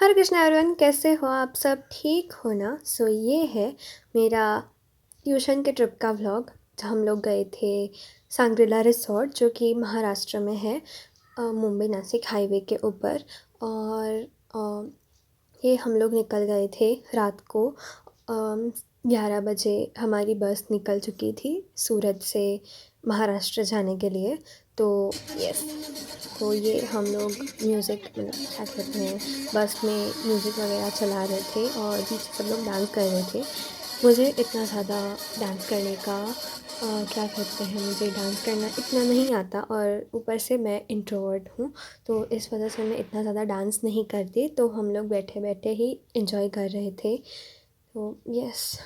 हरे Krishna everyone, कैसे हो आप सब? ठीक हो ना? ये है मेरा ट्यूशन के ट्रिप का व्लॉग। हम लोग गए थे सांग्रीला रिसॉर्ट, जो कि महाराष्ट्र में है, मुंबई नासिक हाईवे के ऊपर। और ये हम लोग निकल गए थे रात को। 11 बजे हमारी बस निकल चुकी थी सूरत से महाराष्ट्र जाने के लिए। तो यस, तो ये हम लोग म्यूज़िक मतलब क्या कहते हैं, बस में म्यूज़िक वगैरह चला रहे थे और पीछे सब लोग डांस कर रहे थे। मुझे इतना ज़्यादा डांस करने का क्या कहते हैं, मुझे डांस करना इतना नहीं आता और ऊपर से मैं इंट्रोवर्ट हूँ, तो इस वजह से मैं इतना ज़्यादा डांस नहीं करती। तो हम लोग बैठे बैठे ही एंजॉय कर रहे थे। तो यस,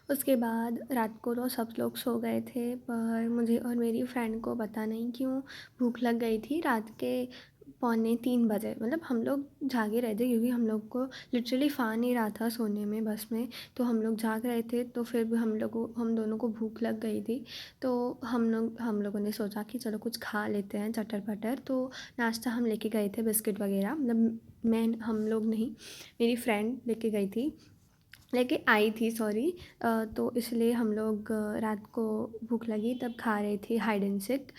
उसके बाद रात को तो सब लोग सो गए थे, पर मुझे और मेरी फ्रेंड को पता नहीं क्यों भूख लग गई थी रात के 2:45 बजे। मतलब हम लोग जागे रहे थे क्योंकि हम लोग को लिटरली फ़ा नहीं रहा था सोने में बस में। तो हम लोग जाग रहे थे, तो फिर भी हम दोनों को भूख लग गई थी। तो हम लोगों ने सोचा कि चलो कुछ खा लेते हैं चटर पटर। तो नाश्ता हम लेके गए थे, बिस्किट वगैरह। मतलब हम लोग नहीं, मेरी फ्रेंड लेके गई थी, लेके आई थी सॉरी। तो इसलिए हम लोग रात को भूख लगी तब खा रहे थे हाइड एंड सीक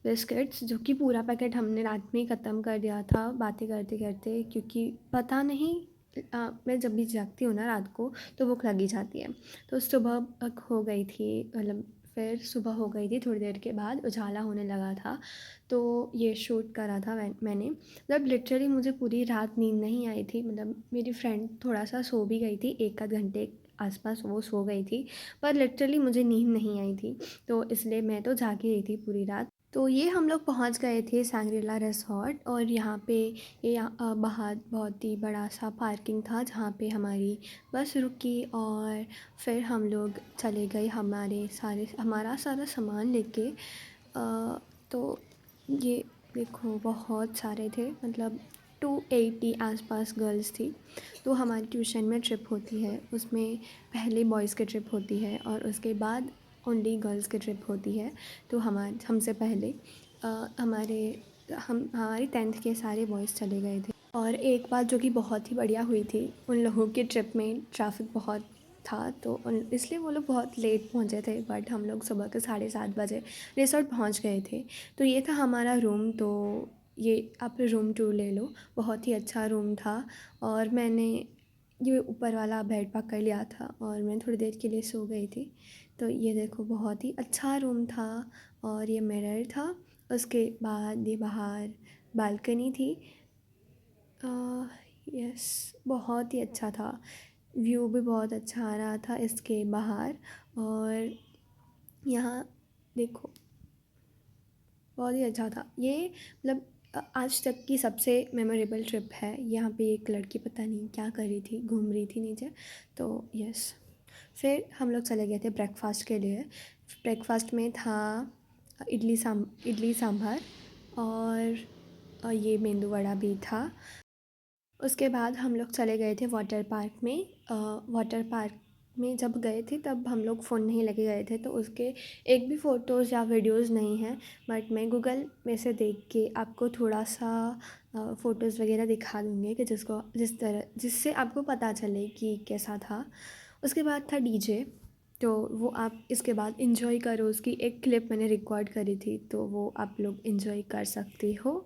बिस्किट्स, जो कि पूरा पैकेट हमने रात में ही ख़त्म कर दिया था बातें करते करते, क्योंकि पता नहीं, मैं जब भी जागती हूँ ना रात को तो भूख लगी जाती है। तो सुबह हो गई थी, मतलब फिर सुबह हो गई थी, थोड़ी देर के बाद उजाला होने लगा था। तो ये शूट करा था मैंने। मतलब लिटरली मुझे पूरी रात नींद नहीं आई थी। मतलब मेरी फ्रेंड थोड़ा सा सो भी गई थी, एक आध घंटे आसपास वो सो गई थी, पर लिटरली मुझे नींद नहीं आई थी। तो इसलिए मैं तो जागी रही थी पूरी रात। तो ये हम लोग पहुंच गए थे सांग्रीला रिसॉर्ट, और यहाँ पे बाहर बहुत ही बड़ा सा पार्किंग था जहाँ पे हमारी बस रुकी। और फिर हम लोग चले गए हमारा सारा सामान लेके। तो ये देखो, बहुत सारे थे, मतलब 280 आसपास गर्ल्स थी। तो हमारी ट्यूशन में ट्रिप होती है, उसमें पहले बॉयज़ की ट्रिप होती है और उसके बाद ओनली गर्ल्स की ट्रिप होती है। तो हमसे पहले हमारे हम हमारी 10th के सारे बॉयज़ चले गए थे। और एक बात जो कि बहुत ही बढ़िया हुई थी, उन लोगों की ट्रिप में ट्रैफिक बहुत था, तो इसलिए वो लोग बहुत लेट पहुँचे थे। बट हम लोग सुबह के 7:30 बजे रिसोर्ट पहुँच गए थे। तो ये था हमारा रूम। तो ये आप रूम टूर ले लो, बहुत ही अच्छा रूम था। और मैंने ये ऊपर वाला बेड पकड़ लिया था और मैं थोड़ी देर के लिए सो गई थी। तो ये देखो, बहुत ही अच्छा रूम था। और ये मिरर था। उसके बाद ये बाहर बालकनी थी। यस, बहुत ही अच्छा था। व्यू भी बहुत अच्छा आ रहा था इसके बाहर। और यहाँ देखो, बहुत ही अच्छा था ये। मतलब आज तक की सबसे मेमोरेबल ट्रिप है। यहाँ पे एक लड़की पता नहीं क्या कर रही थी, घूम रही थी नीचे। तो यस, फिर हम लोग चले गए थे ब्रेकफास्ट के लिए। ब्रेकफास्ट में था इडली सांभर, और ये मेंदू वड़ा भी था। उसके बाद हम लोग चले गए थे वाटर पार्क में। वाटर पार्क में जब गए थे तब हम लोग फ़ोन नहीं लेके गए थे, तो उसके एक भी फ़ोटोज़ या वीडियोज़ नहीं हैं। बट मैं गूगल में से देख के आपको थोड़ा सा फ़ोटोज़ वगैरह दिखा दूँगी, कि जिससे आपको पता चले कि कैसा था। उसके बाद था डीजे। तो वो आप इसके बाद इंजॉय करो, उसकी एक क्लिप मैंने रिकॉर्ड करी थी, तो वो आप लोग इंजॉय कर सकते हो।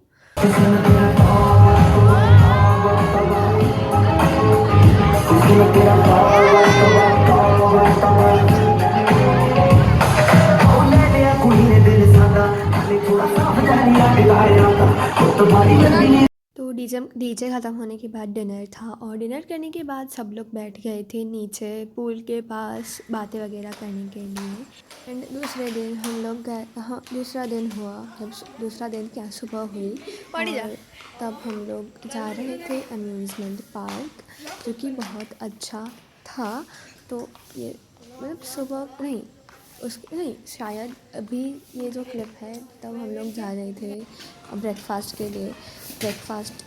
तो डीजे ख़त्म होने के बाद डिनर था, और डिनर करने के बाद सब लोग बैठ गए थे नीचे पूल के पास बातें वगैरह करने के लिए। एंड दूसरे दिन हम लोग गए, हाँ दूसरा दिन हुआ, जब दूसरा दिन क्या, सुबह हुई। और तब हम लोग जा रहे थे अम्यूज़मेंट पार्क, जो कि बहुत अच्छा था। तो ये मतलब सुबह नहीं, नहीं शायद अभी ये जो क्लिप है, तब हम लोग जा रहे थे ब्रेकफास्ट के लिए। ब्रेकफास्ट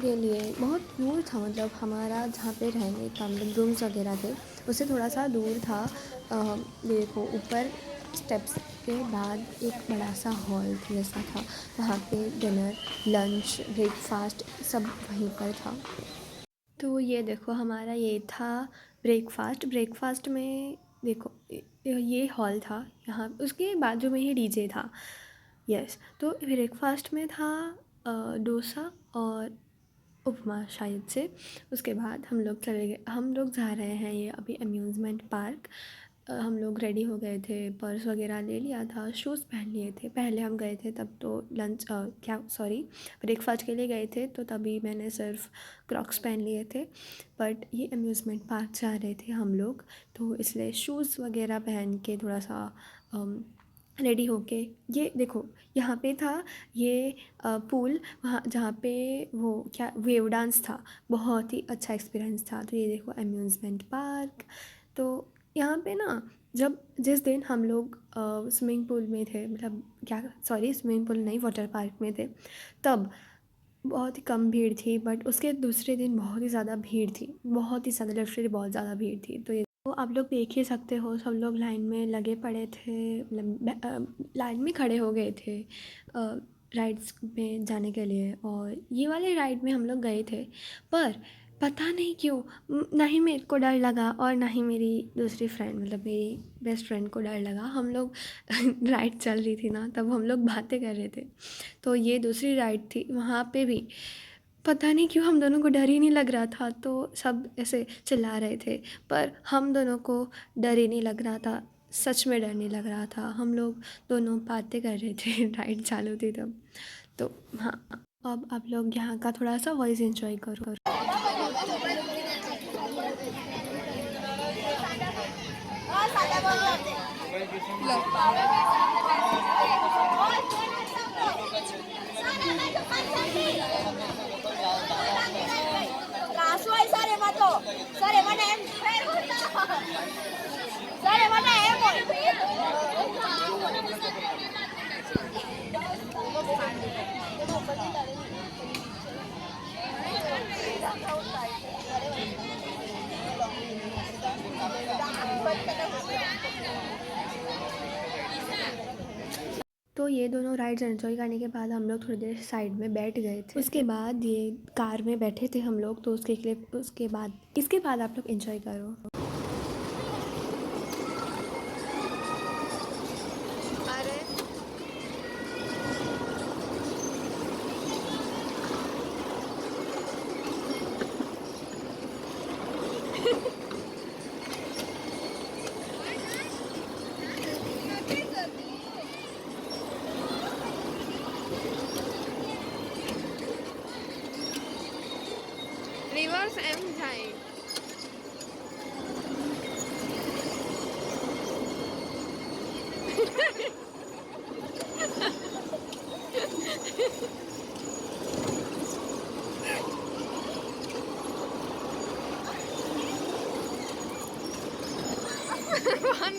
के लिए बहुत दूर था, मतलब हमारा जहाँ पे रहने का मतलब रूम्स वगैरह थे, उससे थोड़ा सा दूर था। देखो ऊपर स्टेप्स के बाद एक बड़ा सा हॉल जैसा था, वहाँ पे डिनर, लंच, ब्रेकफास्ट सब वहीं पर था। तो ये देखो हमारा ये था ब्रेकफास्ट में देखो ये हॉल था, यहाँ उसके बाजू में ही डीजे था। यस, तो ब्रेकफास्ट में था डोसा और उपमा शायद से। उसके बाद हम लोग जा रहे हैं ये अभी अम्यूज़मेंट पार्क। हम लोग रेडी हो गए थे, पर्स वगैरह ले लिया था, शूज़ पहन लिए थे। पहले हम गए थे तब तो ब्रेकफास्ट के लिए गए थे तो तभी मैंने सिर्फ क्रॉक्स पहन लिए थे। बट ये अम्यूज़मेंट पार्क जा रहे थे हम लोग, तो इसलिए शूज़ वगैरह पहन के थोड़ा सा रेडी होके, ये देखो यहाँ पे था ये पूल, वहाँ जहाँ पे वो क्या वेव डांस था, बहुत ही अच्छा एक्सपीरियंस था। तो ये देखो अम्यूज़मेंट पार्क। तो यहाँ पे ना जिस दिन हम लोग स्विमिंग पूल में थे, मतलब स्विमिंग पूल नहीं, वाटर पार्क में थे, तब बहुत ही कम भीड़ थी। बट उसके दूसरे दिन बहुत ही ज़्यादा भीड़ थी, बहुत ही ज़्यादा, लिटरली बहुत ज़्यादा भीड़ थी। तो आप लोग देख ही सकते हो, सब लोग लाइन में लगे पड़े थे, मतलब लाइन में खड़े हो गए थे राइड्स में जाने के लिए। और ये वाले राइड में हम लोग गए थे, पर पता नहीं क्यों ना ही मेरे को डर लगा और ना ही मेरी दूसरी फ्रेंड, मतलब मेरी बेस्ट फ्रेंड को डर लगा। हम लोग राइड चल रही थी ना, तब हम लोग बातें कर रहे थे। तो ये दूसरी राइड थी, वहाँ पे भी पता नहीं क्यों हम दोनों को डर ही नहीं लग रहा था, तो सब ऐसे चिल्ला रहे थे, पर हम दोनों को डर ही नहीं लग रहा था। सच में डर नहीं लग रहा था। हम लोग दोनों बातें कर रहे थे राइड चालू थी तब। तो हाँ, अब आप लोग यहाँ का थोड़ा सा वॉइस एंजॉय करो। तो ये दोनों राइड्स एंजॉय करने के बाद हम लोग थोड़ी देर साइड में बैठ गए थे। उसके बाद ये कार में बैठे थे हम लोग, तो इसके बाद आप लोग एंजॉय करो। रिवर्स एम जाए।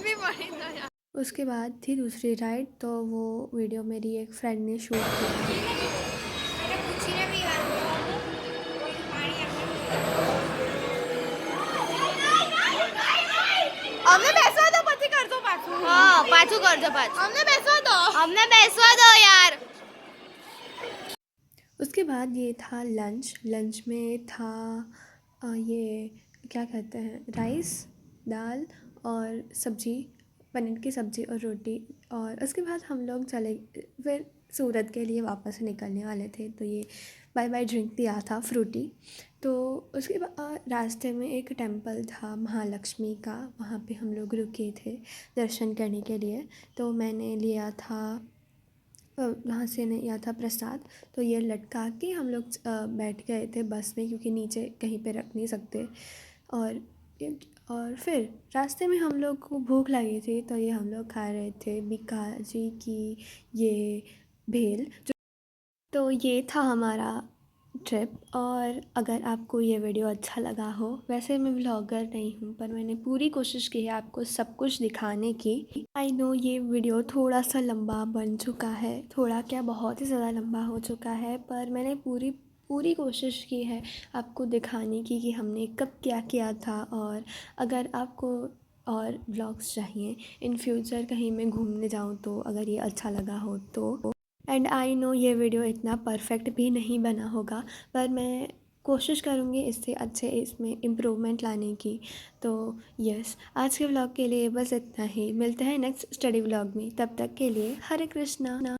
भी पड़ी था यार। उसके बाद थी दूसरी राइड, तो वो वीडियो मेरी एक फ्रेंड ने शूट किया। અમને બેસવા દો, પછી કરજો પાછું. હા, પાછું કરજો પાછું. અમને બેસવા દો યાર. उसके बाद ये था लंच में था ये क्या कहते हैं, राइस, दाल और सब्जी, पनीर की सब्ज़ी और रोटी। और उसके बाद हम लोग फिर सूरत के लिए वापस निकलने वाले थे। तो ये बाय बाय ड्रिंक दिया था फ्रूटी। तो उसके बाद रास्ते में एक टेम्पल था महालक्ष्मी का, वहाँ पे हम लोग रुके थे दर्शन करने के लिए। तो मैंने लिया था वहाँ से लिया था प्रसाद। तो ये लटका के हम लोग बैठ गए थे बस में, क्योंकि नीचे कहीं पे रख नहीं सकते। और फिर रास्ते में हम लोग को भूख लगी थी, तो ये हम लोग खा रहे थे बीकाजी की ये भेल। तो ये था हमारा ट्रिप। और अगर आपको ये वीडियो अच्छा लगा हो, वैसे मैं व्लॉगर नहीं हूँ, पर मैंने पूरी कोशिश की है आपको सब कुछ दिखाने की। आई नो ये वीडियो थोड़ा सा लंबा बन चुका है, थोड़ा क्या बहुत ही ज़्यादा लंबा हो चुका है, पर मैंने पूरी कोशिश की है आपको दिखाने की कि हमने कब क्या किया था। और अगर आपको और व्लॉग्स चाहिए इन फ्यूचर। कहीं मैं घूमने जाऊँ तो अगर ये अच्छा लगा हो तो। एंड आई नो ये वीडियो इतना परफेक्ट भी नहीं बना होगा, पर मैं कोशिश करूँगी इससे अच्छे इसमें इम्प्रूवमेंट लाने की। तो यस, आज के व्लॉग के लिए बस इतना ही। मिलते हैं नेक्स्ट स्टडी व्लॉग में, तब तक के लिए हरे कृष्णा।